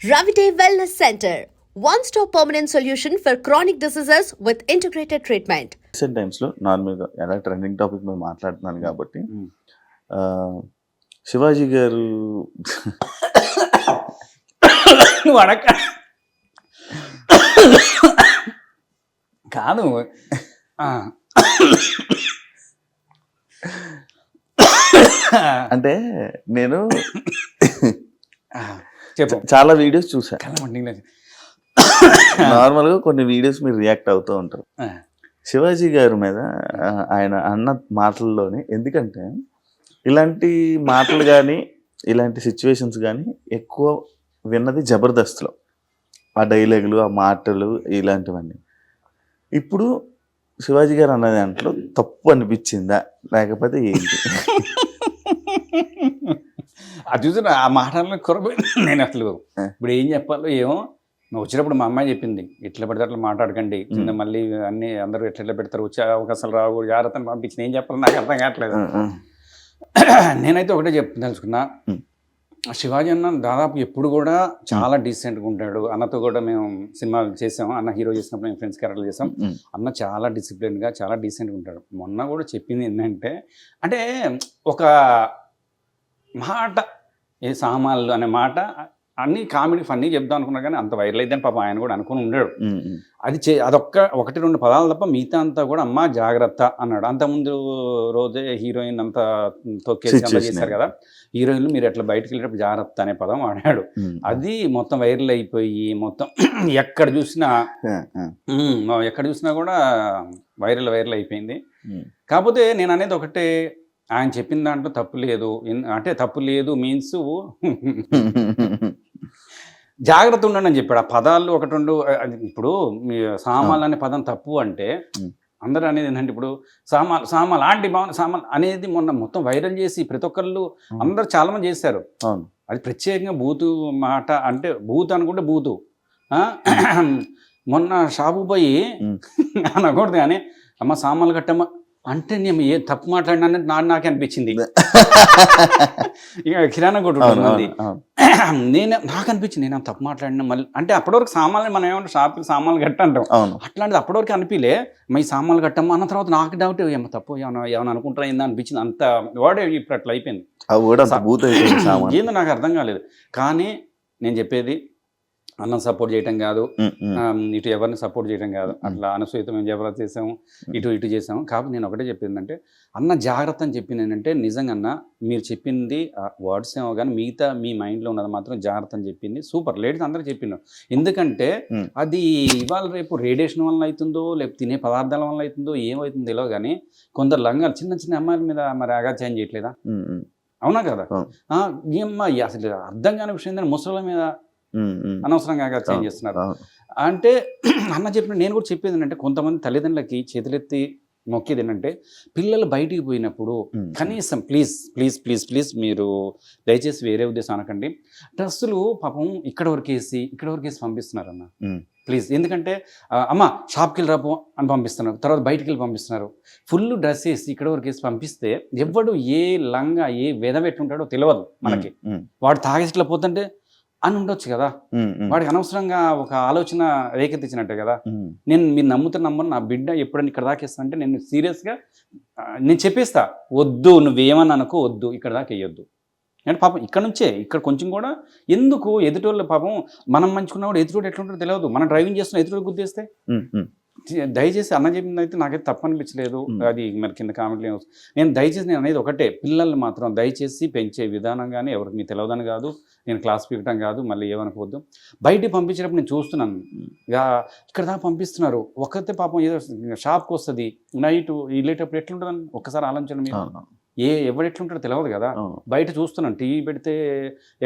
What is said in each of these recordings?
Ravite Wellness Center, one-stop permanent solution for chronic diseases with integrated treatment. Recent టైమ్స్లో నార్మల్గా ఎలా trending topic మీద మాట్లాడుతున్నాను కాబట్టి ఆ, శివాజీ గారు నువ్వు అడగ కాదు ఆ. అంటే నేను చెప్పు చాలా వీడియోస్ చూసాను. కలమండి. నార్మల్గా కొన్ని వీడియోస్ మీరు రియాక్ట్ అవుతూ ఉంటారు శివాజీ గారి మీద. ఆయన అన్న మాటల్లోనే, ఎందుకంటే ఇలాంటి మాటలు కానీ ఇలాంటి సిచ్యువేషన్స్ కానీ ఎక్కువ విన్నది జబర్దస్త్లో, ఆ డైలాగులు, ఆ మాటలు, ఇలాంటివన్నీ. ఇప్పుడు శివాజీ గారు అన్న దాంట్లో తప్పు అనిపించిందా లేకపోతే ఏంటి? అది చూసి ఆ మాటలను కొరబోయి నేను అసలు ఇప్పుడు ఏం చెప్పాలో ఏమో. నువ్వు వచ్చినప్పుడు మా అమ్మాయి చెప్పింది, ఇట్లా పడితే అట్లా మాట్లాడకండి, కింద మళ్ళీ అన్ని అందరూ ఎట్లా పెడతారు, వచ్చే అవకాశాలు రావు, జాగ్రత్తని పంపించి ఏం చెప్పాలి నాకు అర్థం కావట్లేదు. నేనైతే ఒకటే తెలుసుకున్నా, శివాజీ అన్న దాదాపు ఎప్పుడు కూడా చాలా డీసెంట్గా ఉంటాడు. అన్నతో కూడా మేము సినిమాలు చేసాం, అన్న హీరో చేసినప్పుడు మేము ఫ్రెండ్స్ క్యారెక్టర్లు చేసాం. అన్న చాలా డిసిప్లిన్గా చాలా డీసెంట్గా ఉంటాడు. మొన్న కూడా చెప్పింది ఏంటంటే, అంటే ఒక మాట, ఏ సామాన్లు అనే మాట అన్ని కామెడీ ఫన్నీ చెప్దాం అనుకున్నారు, కానీ అంత వైరల్ అయితే పాపం ఆయన కూడా అనుకుని ఉండాడు. అది ఒకటి రెండు పదాలు తప్ప మిగతా అంతా కూడా అమ్మ జాగ్రత్త అన్నాడు. అంతకుముందు రోజే హీరోయిన్ అంతా తొక్కేసి అంతా చేశారు కదా, హీరోయిన్లు మీరు ఎట్లా బయటకు వెళ్ళేటప్పుడు జాగ్రత్త అనే పదం వాడాడు. అది మొత్తం వైరల్ అయిపోయి మొత్తం ఎక్కడ చూసినా కూడా వైరల్ అయిపోయింది. కాకపోతే నేను అనేది ఒకటే, ఆయన చెప్పిన దాంట్లో తప్పు లేదు. అంటే తప్పు లేదు మీన్స్ జాగ్రత్త ఉండండి అని చెప్పాడు. ఆ పదాలు ఒకటి రెండు. ఇప్పుడు మీ సామాన్లు అనే పదం తప్పు అంటే అందరూ అనేది ఏంటంటే, ఇప్పుడు సామాన్లు ఆంటీ బాగుంది సామాన్లు అనేది మొత్తం వైరల్ చేసి ప్రతి ఒక్కళ్ళు అందరు చాలా మంది చేశారు. అది ప్రత్యేకంగా బూతు మాట, అంటే బూత్ అనుకుంటే బూతు. మొన్న షాపు పోయి అనకూడదు కానీ అమ్మ సామాన్లు కట్టమ్మ అంటే నేను ఏ తప్పు మాట్లాడినా నాకే అనిపించింది. ఇక కిరాణా కొట్టు నాకు అనిపించింది, నేను తప్పు మాట్లాడినా మళ్ళీ అంటే అప్పటివరకు సామాన్లు మనం ఏమంటే షాప్కి సామాన్లు కట్టంటాం, అట్లాంటిది అప్పటివరకు అనిపించలే. ఈ సామాన్లు కట్టమ్మా అన్న తర్వాత నాకు డౌట్, ఏమో తప్పు ఏమైనా అనుకుంటారా ఏందా అనిపించింది. అంత వాడే ఇప్పుడు అట్లా అయిపోయింది. ఏందో నాకు అర్థం కాలేదు. కానీ నేను చెప్పేది, అన్నం సపోర్ట్ చేయటం కాదు, ఇటు ఎవరిని సపోర్ట్ చేయడం కాదు. అట్లా అనసూయత మేము జబర్దస్త్ చేసాము, ఇటు చేసాము. కాబట్టి నేను ఒకటే చెప్పింది అంటే, అన్న జాగ్రత్త అని చెప్పింది ఏంటంటే, నిజంగా అన్న మీరు చెప్పింది వర్డ్స్ ఏమో కానీ మిగతా మీ మైండ్లో ఉన్నది మాత్రం జాగ్రత్త అని చెప్పింది. సూపర్. లేడీస్ అందరూ చెప్పిండు. ఎందుకంటే అది ఇవాళ రేపు రేడియేషన్ వల్ల అవుతుందో లేకపోతే తినే పదార్థాల వల్ల అవుతుందో ఏమవుతుందో తెలియదు, కానీ కొందరు లంగాలు చిన్న చిన్న అమ్మాయిల మీద మరి అగాత్యాయం చేయట్లేదా? అవునా కదా? ఏమ్మా అసలు అర్థం కాని విషయం ఏంటంటే, ముసళ్ళ మీద అనవసరంగా చేంజ్ చేస్తున్నారు. అంటే అన్న చెప్పిన నేను కూడా చెప్పేది ఏంటంటే, కొంతమంది తల్లిదండ్రులకి చేతులెత్తి మొక్కేది ఏంటంటే, పిల్లలు బయటికి పోయినప్పుడు కనీసం ప్లీజ్ మీరు దయచేసి వేరే ఉద్దేశం అనకండి, డ్రెస్సులు పాపం ఇక్కడ వరకు వేసి పంపిస్తున్నారు అన్న ప్లీజ్. ఎందుకంటే అమ్మ షాప్కి వెళ్ళి రాపో అని పంపిస్తున్నారు, తర్వాత బయటికి వెళ్ళి పంపిస్తున్నారు. ఫుల్ డ్రెస్ వేసి ఇక్కడ వరకు వేసి పంపిస్తే ఎవడు ఏ లంగా ఏ వెధవ ఎట్లుంటాడో తెలియదు మనకి. వాడు తాగేసి ఇట్లా పోతుంటే అని ఉండొచ్చు కదా, వాడికి అనవసరంగా ఒక ఆలోచన రేకెత్తించినట్టే కదా. మీరు నమ్మరు, నా బిడ్డ ఎప్పుడైనా ఇక్కడ దాకా వేస్తా అంటే నేను సీరియస్గా నేను చెప్పేస్తా, వద్దు నువ్వేమని అనుకో, వద్దు ఇక్కడ దాకా వేయొద్దు అంటే. పాపం ఇక్కడ కొంచెం కూడా ఎందుకు ఎదుటోళ్ళు పాపం మనం మంచుకున్నా కూడా ఎదుటోడు ఎట్లుంటారో తెలియదు. మనం డ్రైవింగ్ చేస్తున్న ఎదుటోడు గుద్దేస్తే దయచేసి అన్న చెప్పింది అయితే నాకైతే తప్పు అనిపించలేదు. అది మరి కింద కామెంట్లు నేను అనేది ఒకటే, పిల్లల్ని మాత్రం దయచేసి పెంచే విధానం కానీ ఎవరికి మీ తెలియదని కాదు, నేను క్లాస్ పీకటం కాదు, మళ్ళీ ఏమనుకోవద్దు. బయటికి పంపించేటప్పుడు నేను చూస్తున్నాను, ఇక ఇక్కడ దాకా పంపిస్తున్నారు. ఒకతే పాపం ఏదో షాప్కి వస్తుంది నైట్ వెళ్ళేటప్పుడు ఎట్లుంటుందని ఒక్కసారి ఆలోచించండి. మీరు ఎవరు ఎట్లుంటాడో తెలియదు కదా. బయట చూస్తున్నాను, టీవీ పెడితే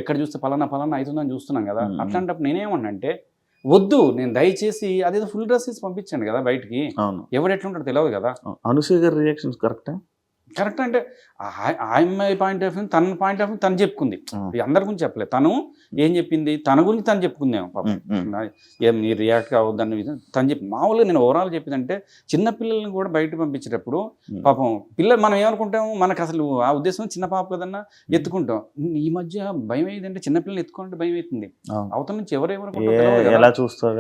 ఎక్కడ చూస్తే పలానా అవుతుందని చూస్తున్నాం కదా. అట్లాంటప్పుడు నేనేమన్నా అంటే, వద్దు, నేను దయచేసి అదేదో ఫుల్ డ్రెస్ వేసి పంపించాను కదా బయటికి, ఎవరు ఎట్లుంటాడో తెలియదు కదా. అనసూయ గారి రియాక్షన్స్ కరెక్టా? కరెక్ట్. అంటే ఆ అమ్మాయి పాయింట్ ఆఫ్ వ్యూ తన పాయింట్ ఆఫ్ వ్యూ తను చెప్పుకుంది, అందరి గురించి చెప్పలేదు. తను ఏం చెప్పింది, తన గురించి తను చెప్పుకుందేమో పాపం. ఏం మీరు రియాక్ట్ కావద్దని తను చెప్పి, మామూలుగా నేను ఓవరాల్ చెప్పిందంటే చిన్నపిల్లల్ని కూడా బయట పంపించేటప్పుడు పాపం పిల్లలు మనం ఏమనుకుంటాము, మనకు అసలు ఆ ఉద్దేశం చిన్న పాప కదన్నా ఎత్తుకుంటాం. ఈ మధ్య భయం అయిందంటే చిన్నపిల్లల్ని ఎత్తుకుంటే భయం అవుతుంది. అవతల నుంచి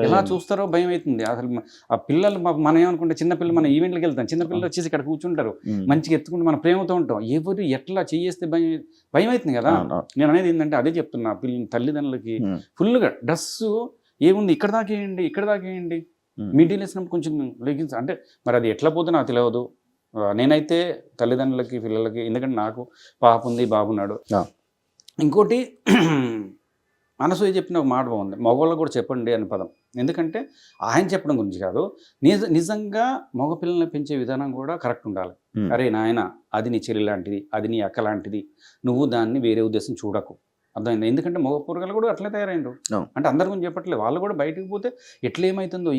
ఎలా చూస్తారో భయం అవుతుంది. అసలు ఆ పిల్లలు మనం ఏమనుకుంటే చిన్నపిల్లలు మన ఈవెంట్కి వెళ్తాం, చిన్నపిల్లలు వచ్చేసి ఇక్కడ కూర్చుంటారు, మంచిగా ఎత్తుకుంటే మన ప్రేమతో ఉంటాం. ఎవరు ఎట్లా చేస్తే భయం అవుతుంది కదా. నేను అనేది ఏంటంటే అదే చెప్తున్నా, తల్లిదండ్రులకి ఫుల్గా డ్రెస్సు ఏముంది ఇక్కడ దాకా వేయండి, ఇక్కడ దాకా వేయండి, మిడిల్ వేసినప్పుడు కొంచెం లెగిన్స్ అంటే మరి అది ఎట్లా పోతే నాకు తెలియదు. నేనైతే తల్లిదండ్రులకి పిల్లలకి, ఎందుకంటే నాకు పాప ఉంది, బాబున్నాడు. ఇంకోటి అనసూయ చెప్పిన ఒక మాట బాగుంది, మగవాళ్ళకు కూడా చెప్పండి అని పదం. ఎందుకంటే ఆయన చెప్పడం గురించి కాదు, నిజంగా మగపిల్లల్ని పెంచే విధానం కూడా కరెక్ట్ ఉండాలి. అరే నాయన, అది నీ చెల్లి లాంటిది, అది నీ అక్క లాంటిది, నువ్వు దాన్ని వేరే ఉద్దేశం చూడకు. అర్థమైంది. ఎందుకంటే మగ పూరగాలు కూడా అట్లే తయారైండు. అంటే అందరి గురించి చెప్పట్లేదు, వాళ్ళు కూడా బయటకు పోతే ఎట్లా ఏమవుతుందో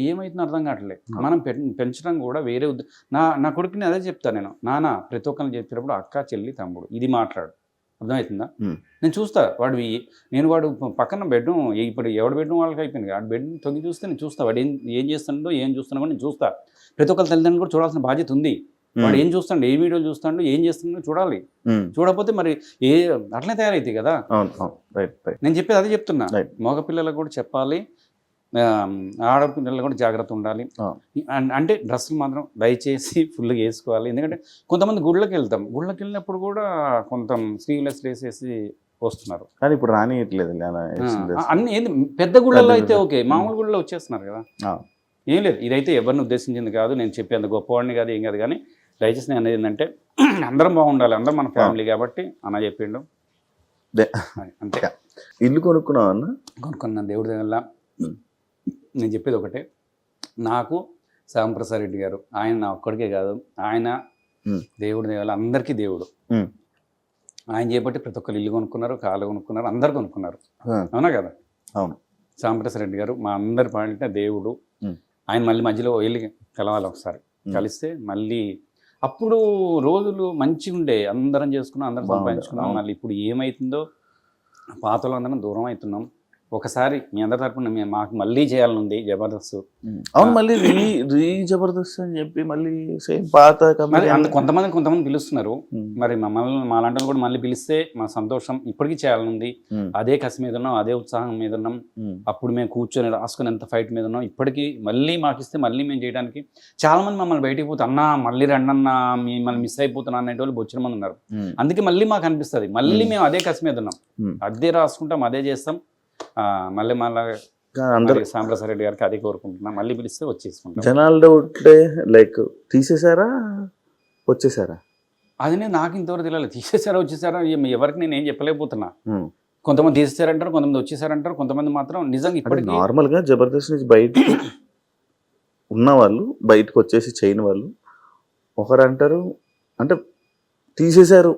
అర్థం కావట్లేదు. మనం పెంచడం కూడా వేరే నా కొడుకుని అదే చెప్తాను నేను, నాన్న ప్రతి ఒక్కరిని చెప్పేటప్పుడు అక్క, చెల్లి, తమ్ముడు ఇది మాట్లాడు. అర్థమవుతుందా? నేను చూస్తా వాడు పక్కన బెడ్రూమ్, ఇప్పుడు ఎవడు బెడ్రూమ్ వాళ్ళకి అయిపోయింది, ఆ బెడ్ తొంగి చూస్తే నేను చూస్తా, వాడు ఏం చేస్తాడో ఏం చూస్తున్నాడో నేను చూస్తా. ప్రతి ఒక్కరి తల్లిదండ్రులు కూడా చూడాల్సిన బాధ్యత ఉంది. వాడు ఏం చూస్తాడు, ఏ వీడియోలు చూస్తాడు, ఏం చేస్తున్నాడో చూడాలి. చూడకపోతే మరి అట్లనే తయారైతాయి కదా. నేను చెప్పేది అదే చెప్తున్నా, మగపిల్లలకు కూడా చెప్పాలి, ఆడపిల్లలు కూడా జాగ్రత్త ఉండాలి. అంటే డ్రెస్సులు మాత్రం దయచేసి ఫుల్గా వేసుకోవాలి. ఎందుకంటే కొంతమంది గుళ్ళకి వెళ్ళినప్పుడు కూడా కొంత స్లీవ్లెస్ వేసేసి వస్తున్నారు. కానీ ఇప్పుడు రానియట్లేదు అన్ని. ఏంది పెద్ద గుళ్ళల్లో అయితే ఓకే, మామూలు గుళ్ళలో వచ్చేస్తున్నారు కదా. ఏం లేదు, ఇదైతే ఎవరిని ఉద్దేశించింది కాదు, నేను చెప్పేంత గొప్పవాడిని కాదు, ఏం కాదు. కానీ దయచేసి నేను అనేది ఏంటంటే అందరం బాగుండాలి, అందరం మన ఫ్యామిలీ కాబట్టి అన్న చెప్పిండు అంతే. ఇల్లు కొనుక్కున్నావు అన్న? కొనుక్కున్నాను దేవుడి దగ్గర. నేను చెప్పేది ఒకటే, నాకు శ్యాంప్రసాద్ రెడ్డి గారు ఆయన నా ఒక్కడికే కాదు, ఆయన దేవుడి దేవాల అందరికీ దేవుడు. ఆయన చేపట్టి ప్రతి ఒక్కరు ఇల్లు కొనుక్కున్నారు, కాళ్ళు కొనుక్కున్నారు, అందరు కొనుక్కున్నారు. అవునా కదా? అవును. శ్యాంప్రసాద్ రెడ్డి గారు మా అందరి పాయింట్ దేవుడు. ఆయన మళ్ళీ మధ్యలో వెళ్ళి కలవాలి, ఒకసారి కలిస్తే మళ్ళీ అప్పుడు రోజులు మంచిగా ఉండే, అందరం చేసుకున్నాం, అందరం సంపాదించుకున్నాం. మళ్ళీ ఇప్పుడు ఏమవుతుందో, పాతలో అందరం దూరం అవుతున్నాం. ఒకసారి మీ అందరి తరపున మాకు మళ్ళీ చేయాలని ఉంది జబర్దస్త్. అవును, మళ్ళీ రీ జబర్దస్త్ అని చెప్పి మళ్ళీ సేమ్ పాత కొంతమంది పిలుస్తున్నారు. మరి మమ్మల్ని మాలాంటి కూడా మళ్ళీ పిలిస్తే మా సంతోషం. ఇప్పటికీ చేయాలని ఉంది, అదే కసి మీద ఉన్నాం, అదే ఉత్సాహం మీద ఉన్నాం. అప్పుడు మేము కూర్చొని రాసుకునేంత ఫైట్ మీద ఉన్నాం. ఇప్పటికీ మళ్ళీ మాకు ఇస్తే మళ్ళీ మేము చేయడానికి చాలా మంది మమ్మల్ని బయటికి పోతే, అన్నా మళ్ళీ రండి అన్న, మిమ్మల్ని మిస్ అయిపోతున్నా అనేటోళ్ళు బొచ్చిన మంది ఉన్నారు. అందుకే మళ్ళీ మాకు అనిపిస్తుంది మళ్ళీ మేము అదే కసి మీద ఉన్నాం, అదే రాసుకుంటాం, అదే చేస్తాం. మళ్ళీ అందరూ శ్యాంప్రసాద్ రెడ్డి గారికి అదే కోరుకుంటున్నాం, మళ్ళీ పిలిస్తే వచ్చేసుకుంటాం. జనాల డౌట్లే లైక్ తీసేసారా వచ్చేసారా అది నాకు ఇంతవరకు తెలియలేదు. తీసేసారా వచ్చేసారా ఎవరికి నేను ఏం చెప్పలేకపోతున్నా. కొంతమంది తీసేసారంటారు, కొంతమంది వచ్చేసారంటారు, కొంతమంది మాత్రం నిజంగా ఇప్పటికీ నార్మల్గా జబర్దస్త్ నుంచి బయటకు ఉన్న వాళ్ళు, బయటకు వచ్చేసి చేయని వాళ్ళు ఒకరు అంటారు, అంటే తీసేశారు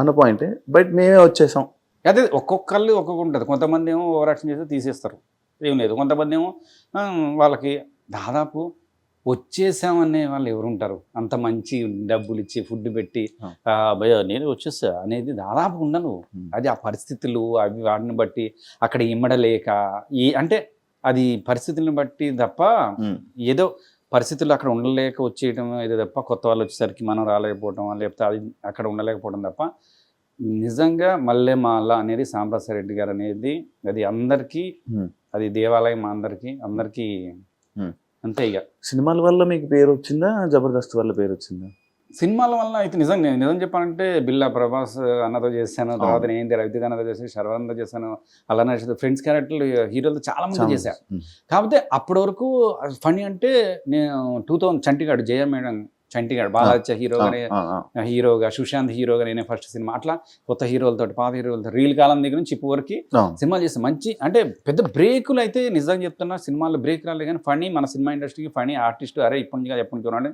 అన్న పాయింటే, బయట మేమే వచ్చేసాం. అదే ఒక్కొక్కళ్ళు ఒక్కొక్క ఉంటుంది. కొంతమంది ఏమో ఓవర్ యాక్షన్ చేస్తే తీసేస్తారు, ఏం లేదు. కొంతమంది ఏమో వాళ్ళకి దాదాపు వచ్చేసామనే వాళ్ళు ఎవరు ఉంటారు, అంత మంచి డబ్బులు ఇచ్చి ఫుడ్ పెట్టి భయ నేను వచ్చేసా అనేది దాదాపు ఉండను. అది ఆ పరిస్థితులు అవి వాటిని బట్టి అక్కడ ఇమ్మడలేక అంటే అది పరిస్థితులను బట్టి తప్ప, ఏదో పరిస్థితులు అక్కడ ఉండలేక వచ్చేయటం ఏదో తప్ప, కొత్త వాళ్ళు వచ్చేసరికి మనం రాలేకపోవటం, లేకపోతే అది అక్కడ ఉండలేకపోవడం తప్ప. నిజంగా మల్లెమాల అనేది శ్యాంప్రసాద్ రెడ్డి గారు అనేది అది అందరికీ, అది దేవాలయం అందరికీ అంతే. ఇక సినిమాల వల్ల మీకు పేరు వచ్చిందా, జబర్దస్త్ వల్ల పేరు వచ్చిందా? సినిమాల వల్ల అయితే నిజం చెప్పాలంటే బిల్లా ప్రభాస్ అన్నతో చేశాను, తర్వాత నేను రవితేజ అన్నతో చేశాను, శర్వానందతో చేశాను, అలానే ఫ్రెండ్స్ క్యారెక్టర్లు హీరోలతో చాలా మంది చేశాను. కాకపోతే అప్పటి వరకు ఫనీ అంటే నేను 2000 చంటిగాడు జయ మేడం, చంటిగాడు బాలాచ హీరోగా సుశాంత్ హీరోగా నేనే ఫస్ట్ సినిమా. అట్లా కొత్త హీరోలతో, పాత హీరోలతో, రీల్ కాలం దగ్గర నుంచి ఇప్పుడు వరకు సినిమాలు చేస్తాం. మంచి అంటే పెద్ద బ్రేకులు అయితే నిజంగా చెప్తున్నా, సినిమాల్లో బ్రేక్ రాలేదు. కానీ ఫనీ, మన సినిమా ఇండస్ట్రీకి ఫనీ ఆర్టిస్ట్ అరే ఇప్పటి ఎప్పటి చూడండి.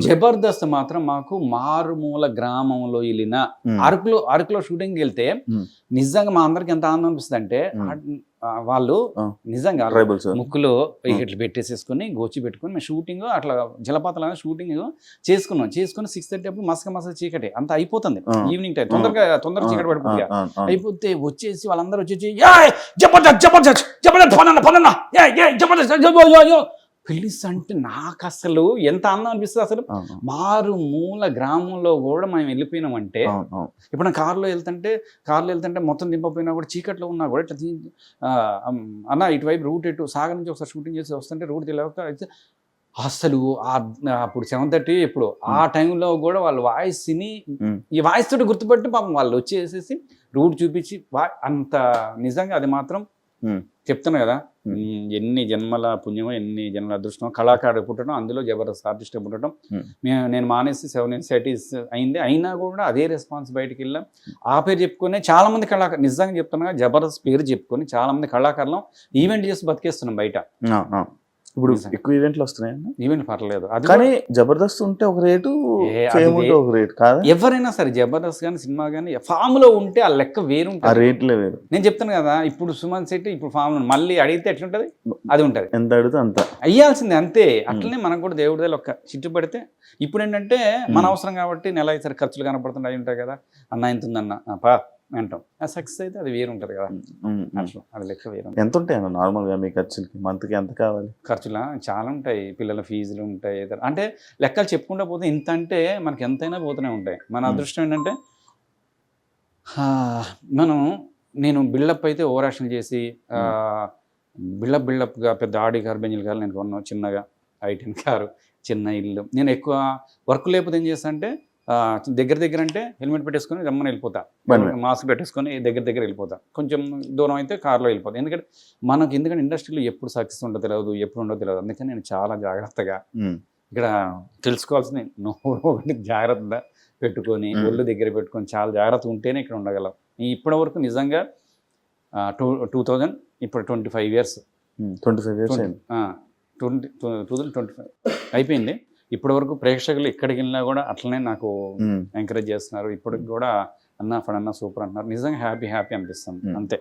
జబర్దస్త్ మాత్రం మాకు మారుమూల గ్రామంలో వెళ్ళిన అరకులో షూటింగ్కి వెళ్తే నిజంగా మా అందరికి ఎంత ఆనందం అనిపిస్తుంది అంటే, వాళ్ళు నిజంగా ట్రైబల్స్ ముక్కులో ఇట్లా పెట్టేసేసుకుని గోచి పెట్టుకుని మేము షూటింగ్ అట్లా జలపాతాల షూటింగ్ చేసుకుని 6:30 అప్పుడు మసక చీకటి అంత అయిపోతుంది ఈవినింగ్ టైం తొందరగా చీకటి పడిపోతుంది అయిపోతే వచ్చేసి వాళ్ళందరూ వచ్చేసి పిలిస్ అంటే నాకు అసలు ఎంత అందం అనిపిస్తుంది అసలు. మారుమూల గ్రామంలో కూడా మనం వెళ్ళిపోయినామంటే ఇప్పుడు నా కారులో వెళ్తుంటే మొత్తం దింపపోయినా కూడా చీకట్లో ఉన్నా కూడా ఇట్లా అన్న ఇటువైపు రూట్ ఎటు సాగర్ నుంచి ఒకసారి షూటింగ్ చేసి వస్తుంటే రూట్ తెలియక అయితే అసలు అప్పుడు 7:30 ఎప్పుడు ఆ టైంలో కూడా వాళ్ళ వాయిస్ని ఈ వాయిస్ తోటి గుర్తుపట్టి పాపం వాళ్ళు వచ్చేసేసి రూట్ చూపించి అంత నిజంగా అది మాత్రం చెప్తున్నా కదా, ఎన్ని జన్మల పుణ్యమో ఎన్ని జన్మల అదృష్టమో కళాకారుడు పుట్టడం, అందులో జబర్దస్త్ ఆర్టిస్ట్ పుట్టడం. నేను మానేసి 7 years అయింది, అయినా కూడా అదే రెస్పాన్స్ బయటికి వెళ్ళాం. ఆ పేరు చెప్పుకొని చాలా మంది కళాకారు నిజంగా చెప్తున్నా జబర్దస్త్ పేరు చెప్పుకొని చాలా మంది కళాకారులు ఈవెంట్ చేసి బతికేస్తున్నాం బయట. ఇప్పుడు ఎక్కువ ఈవెంట్లు వస్తున్నాయి, ఈవెంట్ పర్లేదు. అది కానీ జబర్దస్త్ ఉంటే ఒక రేటు, ఒక రేటు కాదు. ఎవరైనా సరే జబర్దస్త్ కానీ సినిమా కానీ ఫామ్ లో ఉంటే ఆ లెక్క వేరు, ఆ రేట్లే వేరు. నేను చెప్తాను కదా, ఇప్పుడు సుమన్ శెట్టి ఇప్పుడు ఫామ్ లో మళ్ళీ అడిగితే ఎట్లుంటది, అది ఉంటది, ఎంత అడిగితే అంత అయ్యాల్సిందే అంతే. అట్లనే మనకు కూడా దేవుడి దగ్గర ఒక చిట్టు పడితే ఇప్పుడు ఏంటంటే మన అవసరం కాబట్టి నెల అయితే ఖర్చులు కనపడుతుంటే అవి ఉంటాయి కదా, అన్న ఎంత ఉందన్న పా అంటాం. ఆ సక్సెస్ అయితే అది వేరు ఉంటుంది కదా, అట్లా అది లెక్క వేరు. ఎంత ఉంటాయి అన్న నార్మల్గా మీ ఖర్చులకి, మంత్కి ఎంత కావాలి? ఖర్చులా చాలా ఉంటాయి, పిల్లల ఫీజులు ఉంటాయి, అంటే లెక్కలు చెప్పుకుంటూ పోతే ఇంత అంటే మనకి ఎంతైనా పోతూనే ఉంటాయి. మన అదృష్టం ఏంటంటే నేను బిల్డప్ అయితే ఓవర్ యాక్షన్ చేసి బిల్డప్గా పెద్ద ఆడి కారు బెంజిల్ కారు నేను కొన్నాను, చిన్నగా i10 కారు, చిన్న ఇల్లు. నేను ఎక్కువ వర్క్ లేకపోతే ఏం చేస్తా అంటే దగ్గర అంటే హెల్మెట్ పెట్టేసుకొని రమ్మని వెళ్ళిపోతా, మాస్క్ పెట్టేసుకొని దగ్గర వెళ్ళిపోతా. కొంచెం దూరం అయితే కార్లో వెళ్ళిపోతా. ఎందుకంటే ఇండస్ట్రీలో ఎప్పుడు సక్సెస్ ఉంటుందో తెలియదు, ఎప్పుడు ఉండదో తెలియదు. అందుకని నేను చాలా జాగ్రత్తగా ఇక్కడ తెలుసుకోవాల్సింది ఒకటి జాగ్రత్త పెట్టుకొని ఒళ్ళు దగ్గర పెట్టుకొని చాలా జాగ్రత్త ఉంటేనే ఇక్కడ ఉండగలం. ఇప్పటి వరకు నిజంగా 2000 ఇప్పుడు 25 years 2025 అయిపోయింది. ఇప్పటి వరకు ప్రేక్షకులు ఎక్కడికి వెళ్ళినా కూడా అట్లనే నాకు ఎంకరేజ్ చేస్తున్నారు. ఇప్పటికి కూడా అన్న ఫడన్న సూపర్ అంటున్నారు. నిజంగా హ్యాపీ అనిపిస్తుంది అంతే.